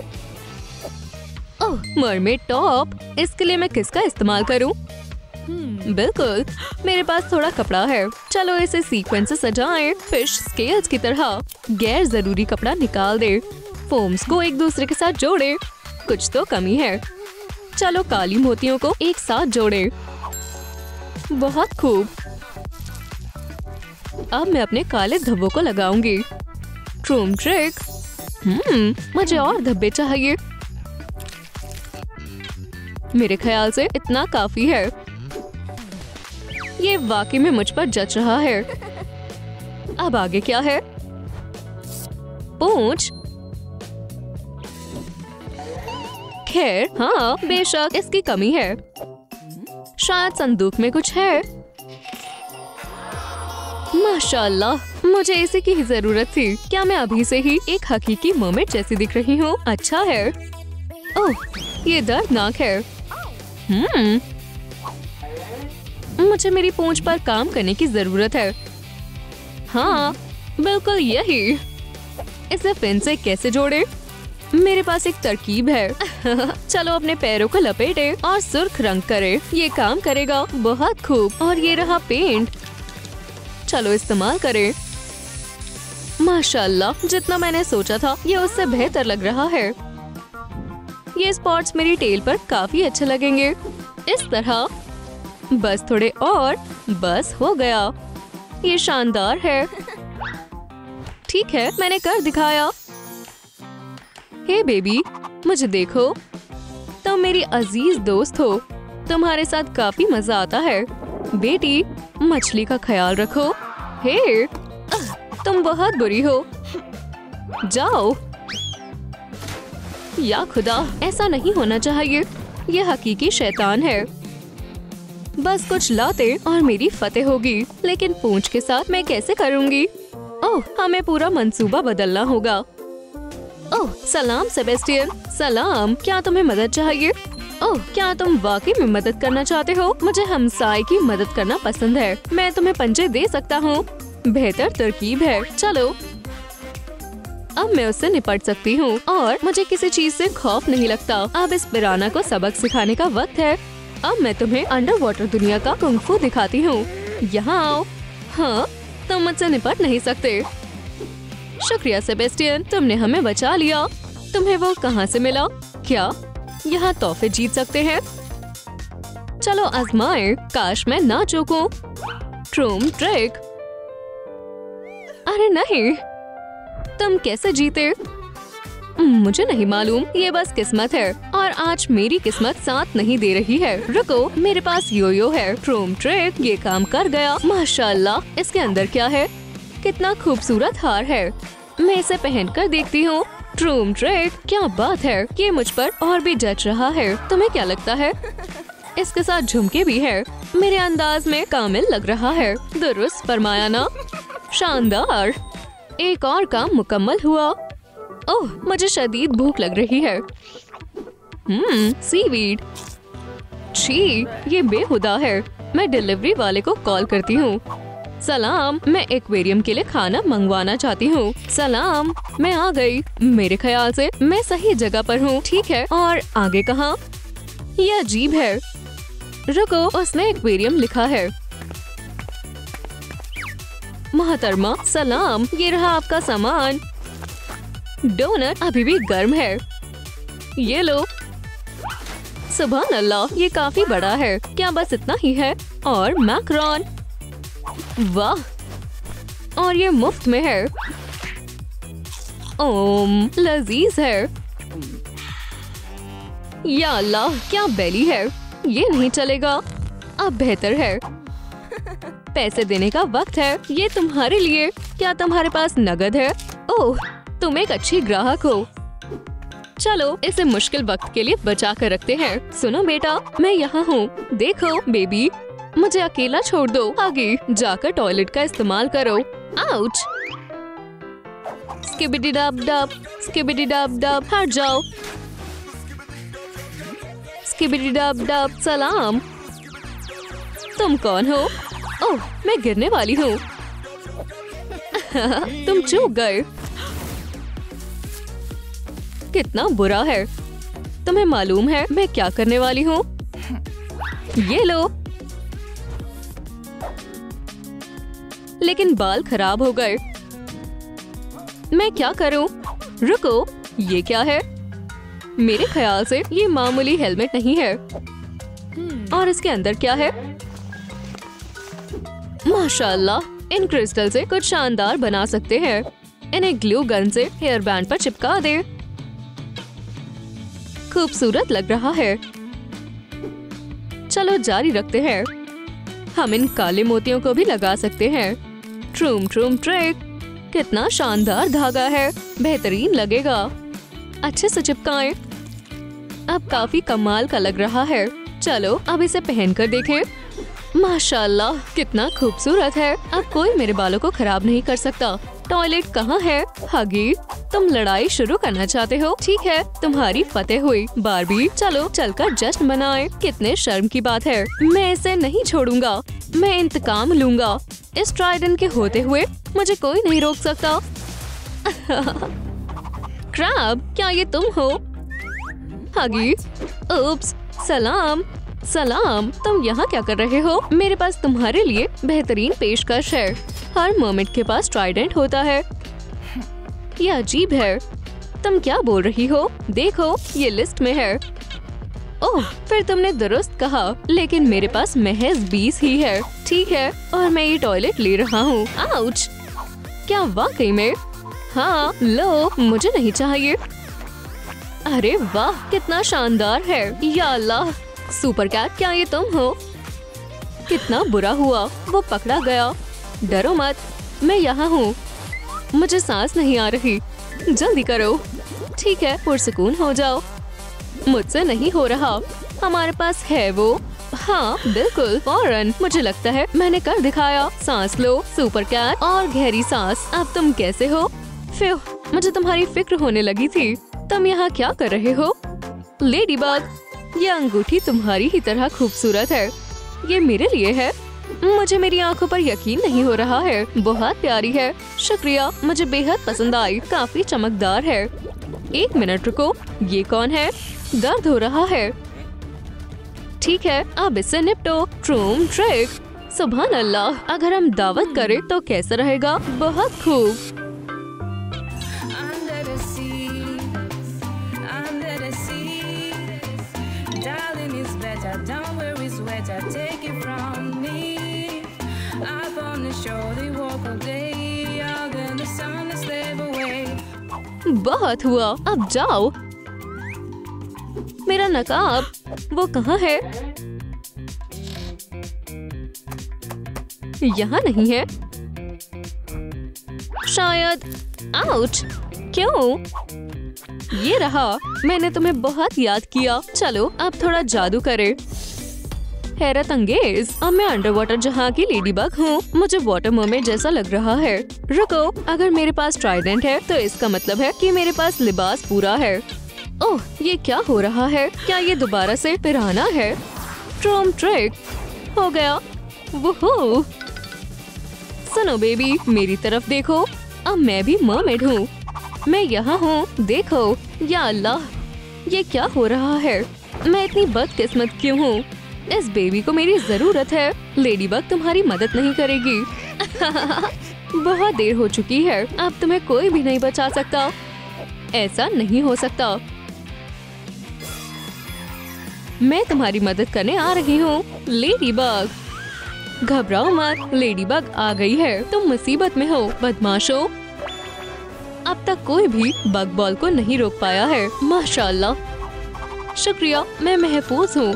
ओह, मरमेड टॉप। इसके लिए मैं किसका इस्तेमाल करूँ? बिल्कुल, मेरे पास थोड़ा कपड़ा है। चलो इसे सीक्वेंस से सजाएं, फिश स्केल्स की तरह। गैर जरूरी कपड़ा निकाल दे। फोम्स को एक दूसरे के साथ जोड़े। कुछ तो कमी है। चलो काली मोतियों को एक साथ जोड़े। बहुत खूब। अब मैं अपने काले धब्बों को लगाऊंगी। ट्रूम ट्रिक। मुझे और धब्बे चाहिए। मेरे ख्याल से इतना काफी है। ये वाकई में मुझ पर जच रहा है। अब आगे क्या है? पूंछ। खैर, हाँ, बेशक इसकी कमी है। शायद संदूक में कुछ है। माशाल्लाह, मुझे इसी की जरूरत थी। क्या मैं अभी से ही एक हकीकी मरमेड जैसी दिख रही हूँ? अच्छा है। ओह, ये दर्दनाक है। मुझे मेरी पूंछ पर काम करने की जरूरत है। हाँ, बिल्कुल यही। इसे फिन से कैसे जोड़े? मेरे पास एक तरकीब है। चलो अपने पैरों को लपेटे और सुर्ख रंग करे। ये काम करेगा। बहुत खूब। और ये रहा पेंट। चलो इस्तेमाल करें। माशाल्लाह, जितना मैंने सोचा था ये उससे बेहतर लग रहा है। ये स्पॉट्स मेरी टेल पर काफी अच्छे लगेंगे। इस तरह। बस थोड़े और। बस हो गया। ये शानदार है। ठीक है, मैंने कर दिखाया। हे बेबी, मुझे देखो। तुम मेरी अजीज दोस्त हो। तुम्हारे साथ काफी मजा आता है। बेटी, मछली का ख्याल रखो। हे, तुम बहुत बुरी हो। जाओ। या खुदा, ऐसा नहीं होना चाहिए। ये हकीकी शैतान है। बस कुछ लाते और मेरी फतेह होगी। लेकिन पूंछ के साथ मैं कैसे करूंगी? ओह, हमें पूरा मंसूबा बदलना होगा। ओह, सलाम सेबेस्टियन। सलाम, क्या तुम्हें मदद चाहिए? ओह, क्या तुम वाकई में मदद करना चाहते हो? मुझे हमसाए की मदद करना पसंद है। मैं तुम्हें पंजे दे सकता हूँ। बेहतर तरकीब है। चलो, अब मैं उससे निपट सकती हूँ और मुझे किसी चीज से खौफ नहीं लगता। अब इस पिराना को सबक सिखाने का वक्त है। अब मैं तुम्हें अंडर वाटर दुनिया का कुंग-फू दिखाती हूँ। यहाँ आओ। हाँ, तुम मुझसे निपट नहीं सकते। शुक्रिया सेबेस्टियन, तुमने हमें बचा लिया। तुम्हें वो कहाँ से मिला? क्या यहाँ तोहफे जीत सकते हैं? चलो आजमाएं। काश मैं ना चूकूं। ट्रूम ट्रिक। अरे नहीं, तुम कैसे जीते? मुझे नहीं मालूम, ये बस किस्मत है और आज मेरी किस्मत साथ नहीं दे रही है। रुको, मेरे पास योयो है। ट्रूम ट्रिक, ये काम कर गया। माशाल्लाह, इसके अंदर क्या है? कितना खूबसूरत हार है। मैं इसे पहनकर देखती हूँ। ट्रूम ट्रिक, क्या बात है, ये मुझ पर और भी जच रहा है। तुम्हें क्या लगता है? इसके साथ झुमके भी है। मेरे अंदाज में कामिल लग रहा है। दुरुस्त फरमाया ना? शानदार। एक और काम मुकम्मल हुआ। ओह, मुझे शदीद भूख लग रही है। सीवीड। छी, ये बेहुदा है। मैं डिलीवरी वाले को कॉल करती हूँ। सलाम, मैं एक्वेरियम के लिए खाना मंगवाना चाहती हूँ। सलाम, मैं आ गई। मेरे ख्याल से मैं सही जगह पर हूँ। ठीक है, और आगे कहाँ? ये अजीब है। रुको, उसने एक्वेरियम लिखा है। मोहतरमा सलाम, ये रहा आपका सामान। डोनट अभी भी गर्म है। ये लो। सुभान अल्लाह, ये काफी बड़ा है। क्या बस इतना ही है? और मैकरॉन। वाह, और ये मुफ्त में है। ओम, लजीज है। या अल्लाह, क्या बेली है। ये नहीं चलेगा। अब बेहतर है। पैसे देने का वक्त है। ये तुम्हारे लिए। क्या तुम्हारे पास नगद है? ओह, तुम एक अच्छी ग्राहक हो। चलो, इसे मुश्किल वक्त के लिए बचा कर रखते हैं। सुनो बेटा, मैं यहाँ हूँ। देखो बेबी, मुझे अकेला छोड़ दो। आगे जाकर टॉयलेट का इस्तेमाल करो। Ouch. Skibidi dub dub, skibidi dub dub, हट जाओ। स्किबिडी डब डब, सलाम। तुम कौन हो? ओह, मैं गिरने वाली हूँ। तुम चूक गए। कितना बुरा है। तुम्हें मालूम है मैं क्या करने वाली हूँ? ये लो। लेकिन बाल खराब हो गए। मैं क्या करूं? रुको, ये क्या है? मेरे ख्याल से ये मामूली हेलमेट नहीं है। और इसके अंदर क्या है? माशाल्लाह, इन क्रिस्टल से कुछ शानदार बना सकते हैं। इन्हें ग्लू गन से हेयर बैंड पर चिपका दे। खूबसूरत लग रहा है। चलो जारी रखते हैं। हम इन काले मोतियों को भी लगा सकते हैं। ट्रूम ट्रूम ट्रिक, कितना शानदार धागा है। बेहतरीन लगेगा। अच्छे से चिपकाएं। अब काफी कमाल का लग रहा है। चलो अब इसे पहनकर देखें। माशाल्लाह, कितना खूबसूरत है। अब कोई मेरे बालों को खराब नहीं कर सकता। टॉयलेट कहाँ है? हगी, तुम लड़ाई शुरू करना चाहते हो? ठीक है, तुम्हारी फतेह हुई। बारबी, चलो चलकर जश्न मनाएं। कितने शर्म की बात है। मैं इसे नहीं छोड़ूंगा। मैं इंतकाम लूंगा। इस ट्राइडेंट के होते हुए मुझे कोई नहीं रोक सकता। क्रैब, क्या ये तुम हो? हगी, उप्स, सलाम। सलाम, तुम यहाँ क्या कर रहे हो? मेरे पास तुम्हारे लिए बेहतरीन पेशकश है। हर मर्मेड के पास ट्राइडेंट होता है। ये अजीब है। तुम क्या बोल रही हो? देखो, ये लिस्ट में है। ओह, फिर तुमने दुरुस्त कहा, लेकिन मेरे पास महज 20 ही है। ठीक है, और मैं ये टॉयलेट ले रहा हूँ। आउच! क्या वाकई में? हाँ, लो, मुझे नहीं चाहिए। अरे वाह, कितना शानदार है। या अल्लाह, सुपर कैट, क्या ये तुम हो? कितना बुरा हुआ, वो पकड़ा गया। डरो मत, मैं यहाँ हूँ। मुझे सांस नहीं आ रही। जल्दी करो। ठीक है, पुरसुकून हो जाओ। मुझसे नहीं हो रहा। हमारे पास है वो। हाँ बिल्कुल, फौरन। मुझे लगता है मैंने कर दिखाया। सांस लो सुपर कैट, और गहरी सांस। अब तुम कैसे हो? फिर मुझे तुम्हारी फिक्र होने लगी थी। तुम यहाँ क्या कर रहे हो? लेडी बग, ये अंगूठी तुम्हारी ही तरह खूबसूरत है। ये मेरे लिए है। मुझे मेरी आंखों पर यकीन नहीं हो रहा है। बहुत प्यारी है। शुक्रिया, मुझे बेहद पसंद आई। काफी चमकदार है। 1 मिनट रुको, ये कौन है? दर्द हो रहा है। ठीक है, अब इससे निपटो। ट्रूम ट्रिक। सुभान अल्लाह, अगर हम दावत करें तो कैसा रहेगा? बहुत खूब। बहुत हुआ, अब जाओ। मेरा नकाब, वो कहाँ है? यहाँ नहीं है शायद। आउच! क्यों? ये रहा। मैंने तुम्हें बहुत याद किया। चलो अब थोड़ा जादू करे। हैरत अंगेज, अब मैं अंडर वाटर जहाँ की लेडी बग हूँ। मुझे वाटर मर्मेड जैसा लग रहा है। रुको, अगर मेरे पास ट्राइडेंट है तो इसका मतलब है कि मेरे पास लिबास पूरा है। ओह, ये क्या हो रहा है? क्या ये दोबारा से पिराना है? ट्रूम ट्रिक हो गया। वोहो! सुनो बेबी, मेरी तरफ देखो। अब मैं भी मर्मेड हूँ। मैं यहाँ हूँ, देखो। या अल्लाह, ये क्या हो रहा है? मैं इतनी बदकिस्मत क्यों हूँ? इस बेबी को मेरी जरूरत है। लेडीबग तुम्हारी मदद नहीं करेगी। बहुत देर हो चुकी है। अब तुम्हें कोई भी नहीं बचा सकता। ऐसा नहीं हो सकता। मैं तुम्हारी मदद करने आ रही हूँ। लेडीबग, घबराओ मत। लेडीबग आ गई है। तुम मुसीबत में हो, बदमाशो। अब तक कोई भी बग बॉल को नहीं रोक पाया है। माशाल्लाह। शुक्रिया, मैं महफूज हूँ।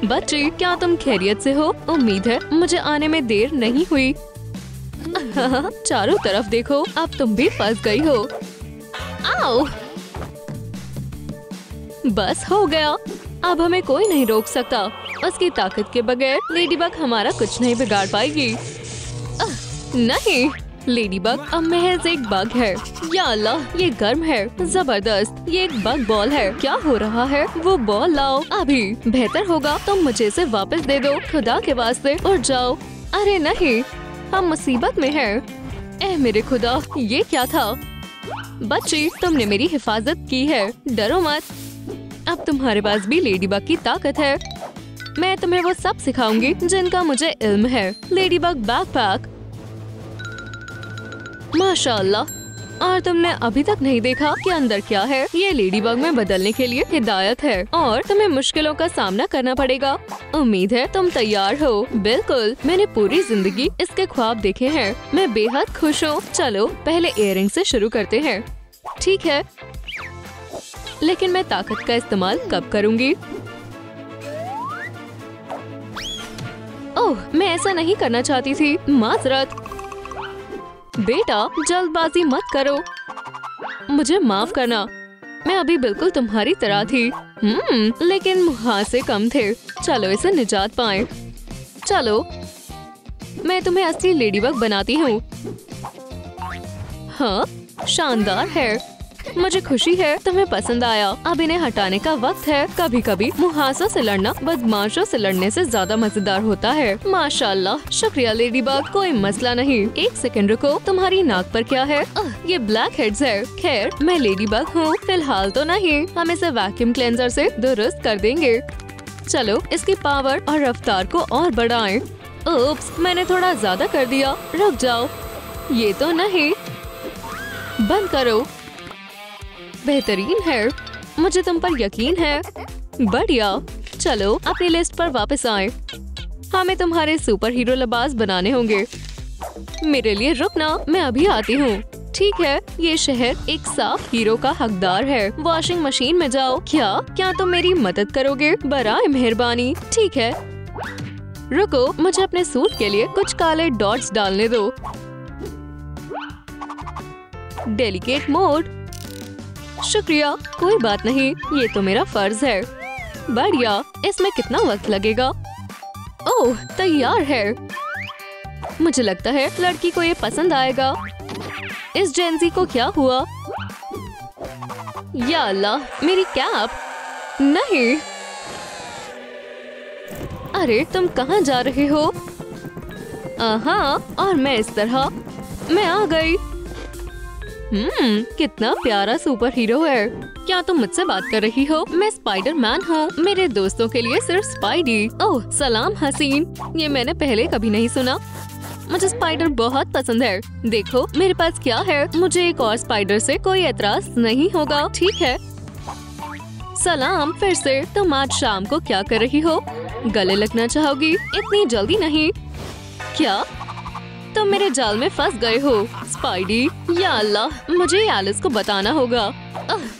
बच्चे, क्या तुम खैरियत से हो? उम्मीद है मुझे आने में देर नहीं हुई। चारों तरफ देखो, अब तुम भी फंस गई हो। आओ! बस हो गया। अब हमें कोई नहीं रोक सकता। उसकी ताकत के बगैर लेडीबग हमारा कुछ नहीं बिगाड़ पाएगी। नहीं, लेडीबग अब महज एक बग है। या अल्लाह, ये गर्म है। जबरदस्त, ये एक बग बॉल है। क्या हो रहा है? वो बॉल लाओ अभी। बेहतर होगा तुम मुझे इसे वापस दे दो, खुदा के वास्ते। उठ जाओ। अरे नहीं, हम मुसीबत में हैं। ऐ मेरे खुदा, ये क्या था? बच्ची, तुमने मेरी हिफाजत की है। डरो मत। अब तुम्हारे पास भी लेडीबग की ताकत है। मैं तुम्हें वो सब सिखाऊंगी जिनका मुझे इल्म है। Ladybug backpack. माशाल्लाह, और तुमने अभी तक नहीं देखा कि अंदर क्या है? ये लेडीबग में बदलने के लिए हिदायत है और तुम्हें मुश्किलों का सामना करना पड़ेगा। उम्मीद है तुम तैयार हो। बिल्कुल, मैंने पूरी जिंदगी इसके ख्वाब देखे हैं। मैं बेहद खुश हूँ। चलो पहले इयररिंग से शुरू करते हैं। ठीक है, लेकिन मैं ताकत का इस्तेमाल कब करूँगी? ओह, मैं ऐसा नहीं करना चाहती थी। माजरत। बेटा, जल्दबाजी मत करो। मुझे माफ करना। मैं अभी बिल्कुल तुम्हारी तरह थी। लेकिन मुहासे कम थे। चलो इसे निजात पाएं। चलो, मैं तुम्हें असली लेडीबग बनाती हूँ। हाँ, शानदार है। मुझे खुशी है तुम्हें पसंद आया। अब इन्हें हटाने का वक्त है। कभी कभी मुहासों से लड़ना बदमाशों से लड़ने से ज्यादा मजेदार होता है। माशाल्लाह, शुक्रिया लेडीबग, कोई मसला नहीं। 1 सेकंड रुको, तुम्हारी नाक पर क्या है? ये ब्लैक हेड्स है। खैर, मैं लेडीबग हूँ। फिलहाल तो नहीं, हम इसे वैक्यूम क्लेंजर से दुरुस्त कर देंगे। चलो इसकी पावर और रफ्तार को और बढ़ाएं। ओप्स, मैंने थोड़ा ज्यादा कर दिया। रुक जाओ। ये तो नहीं। बंद करो। बेहतरीन है। मुझे तुम पर यकीन है। बढ़िया। चलो अपनी लिस्ट पर वापस आएं। हमें तुम्हारे सुपर हीरो लिबास बनाने होंगे। मेरे लिए रुकना, मैं अभी आती हूँ। ठीक है, ये शहर एक साफ हीरो का हकदार है। वॉशिंग मशीन में जाओ। क्या तुम मेरी मदद करोगे? बराए मेहरबानी। ठीक है, रुको, मुझे अपने सूट के लिए कुछ काले डॉट्स डालने दो। Delicate mode. शुक्रिया, कोई बात नहीं, ये तो मेरा फर्ज है। बढ़िया, इसमें कितना वक्त लगेगा? ओह, तैयार है। मुझे लगता है लड़की को ये पसंद आएगा। इस जेंजी को क्या हुआ? या अल्लाह, मेरी कैप। नहीं, अरे तुम कहाँ जा रहे हो? हाँ, और मैं इस तरह मैं आ गई। कितना प्यारा सुपर हीरो है। क्या तुम मुझसे बात कर रही हो? मैं स्पाइडरमैन हूँ। मेरे दोस्तों के लिए सिर्फ स्पाइडी। ओह सलाम हसीन, ये मैंने पहले कभी नहीं सुना। मुझे स्पाइडर बहुत पसंद है। देखो मेरे पास क्या है। मुझे एक और स्पाइडर से कोई एतराज नहीं होगा, ठीक है? सलाम फिर से। तुम आज शाम को क्या कर रही हो? गले लगना चाहोगी? इतनी जल्दी नहीं। क्या तुम मेरे जाल में फंस गए हो स्पाइडी? या अल्लाह, मुझे एलिस को बताना होगा।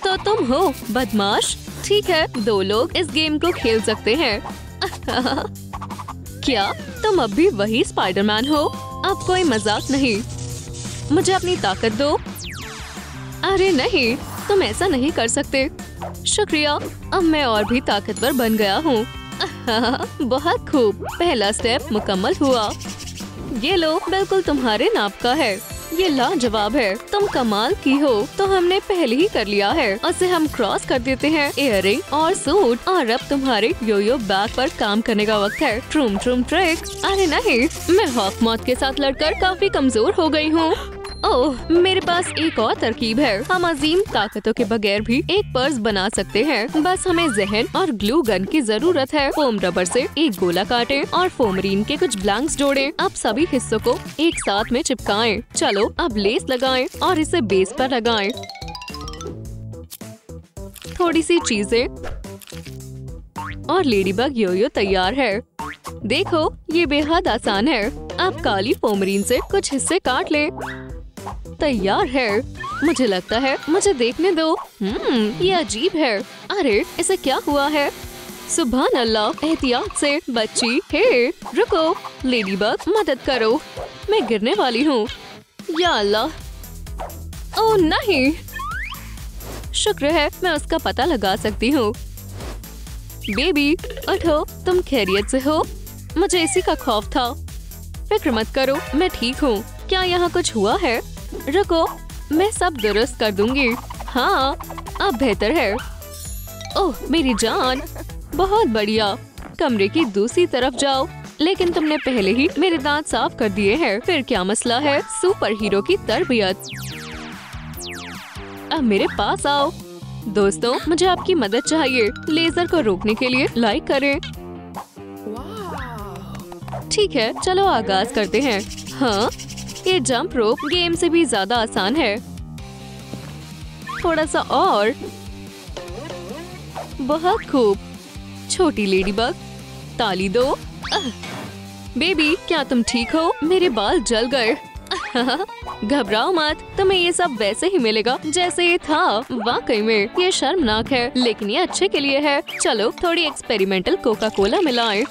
तो तुम हो बदमाश। ठीक है, 2 लोग इस गेम को खेल सकते हैं। क्या तुम अब भी वही स्पाइडरमैन हो? अब कोई मजाक नहीं। मुझे अपनी ताकत दो। अरे नहीं, तुम ऐसा नहीं कर सकते। शुक्रिया, अब मैं और भी ताकतवर बन गया हूँ। बहुत खूब, पहला स्टेप मुकम्मल हुआ। ये लो, बिल्कुल तुम्हारे नाप का है। ये लाजवाब है। तुम कमाल की हो। तो हमने पहले ही कर लिया है। उसे हम क्रॉस कर देते हैं। इयररिंग और सूट, और अब तुम्हारे योयो बैग पर काम करने का वक्त है। ट्रूम ट्रूम ट्रिक। अरे नहीं, मैं हॉकमॉथ के साथ लड़कर काफी कमजोर हो गई हूँ। ओह, मेरे पास एक और तरकीब है। हम अजीम ताकतों के बगैर भी एक पर्स बना सकते हैं। बस हमें जहन और ग्लू गन की जरूरत है। फोम रबर से एक गोला काटें और फोमरीन के कुछ ब्लैंक्स जोड़ें। अब सभी हिस्सों को एक साथ में चिपकाएं। चलो अब लेस लगाएं और इसे बेस पर लगाएं। थोड़ी सी चीजें और लेडीबग योयो तैयार है। देखो ये बेहद आसान है। अब काली फोमरीन से कुछ हिस्से काट लें। तैयार है। मुझे लगता है मुझे देखने दो। ये अजीब है। अरे इसे क्या हुआ है? सुभान अल्लाह, एहतियात से बच्ची। हे रुको, लेडीबग मदद करो, मैं गिरने वाली हूँ। या अल्लाह। ओह नहीं, शुक्र है मैं उसका पता लगा सकती हूँ। बेबी उठो, तुम खैरियत से हो? मुझे इसी का खौफ था। फिक्र मत करो, मैं ठीक हूँ। क्या यहाँ कुछ हुआ है? रुको, मैं सब दुरुस्त कर दूंगी। हाँ, अब बेहतर है। ओह मेरी जान, बहुत बढ़िया। कमरे की दूसरी तरफ जाओ। लेकिन तुमने पहले ही मेरे दांत साफ कर दिए हैं। फिर क्या मसला है? सुपर हीरो की तरबियत। अब मेरे पास आओ। दोस्तों, मुझे आपकी मदद चाहिए। लेजर को रोकने के लिए लाइक करें। ठीक है, चलो आगाज करते हैं। हाँ, ये जंप रोप गेम से भी ज्यादा आसान है। थोड़ा सा और। बहुत खूब। छोटी लेडीबग, ताली दो। बेबी क्या तुम ठीक हो? मेरे बाल जल गए। घबराओ मत, तुम्हें ये सब वैसे ही मिलेगा जैसे ये था। वाकई में ये शर्मनाक है, लेकिन ये अच्छे के लिए है। चलो थोड़ी एक्सपेरिमेंटल कोका कोला मिलाएं।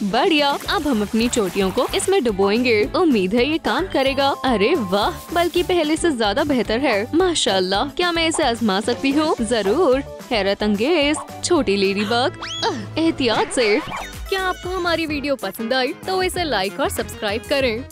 बढ़िया, अब हम अपनी चोटियों को इसमें डुबोएंगे। उम्मीद है ये काम करेगा। अरे वाह, बल्कि पहले से ज्यादा बेहतर है। माशाल्लाह, क्या मैं इसे आजमा सकती हूँ? जरूर। हैरत अंगेज। छोटी लेडीबग, एहतियात से। क्या आपको हमारी वीडियो पसंद आई तो इसे लाइक और सब्सक्राइब करें।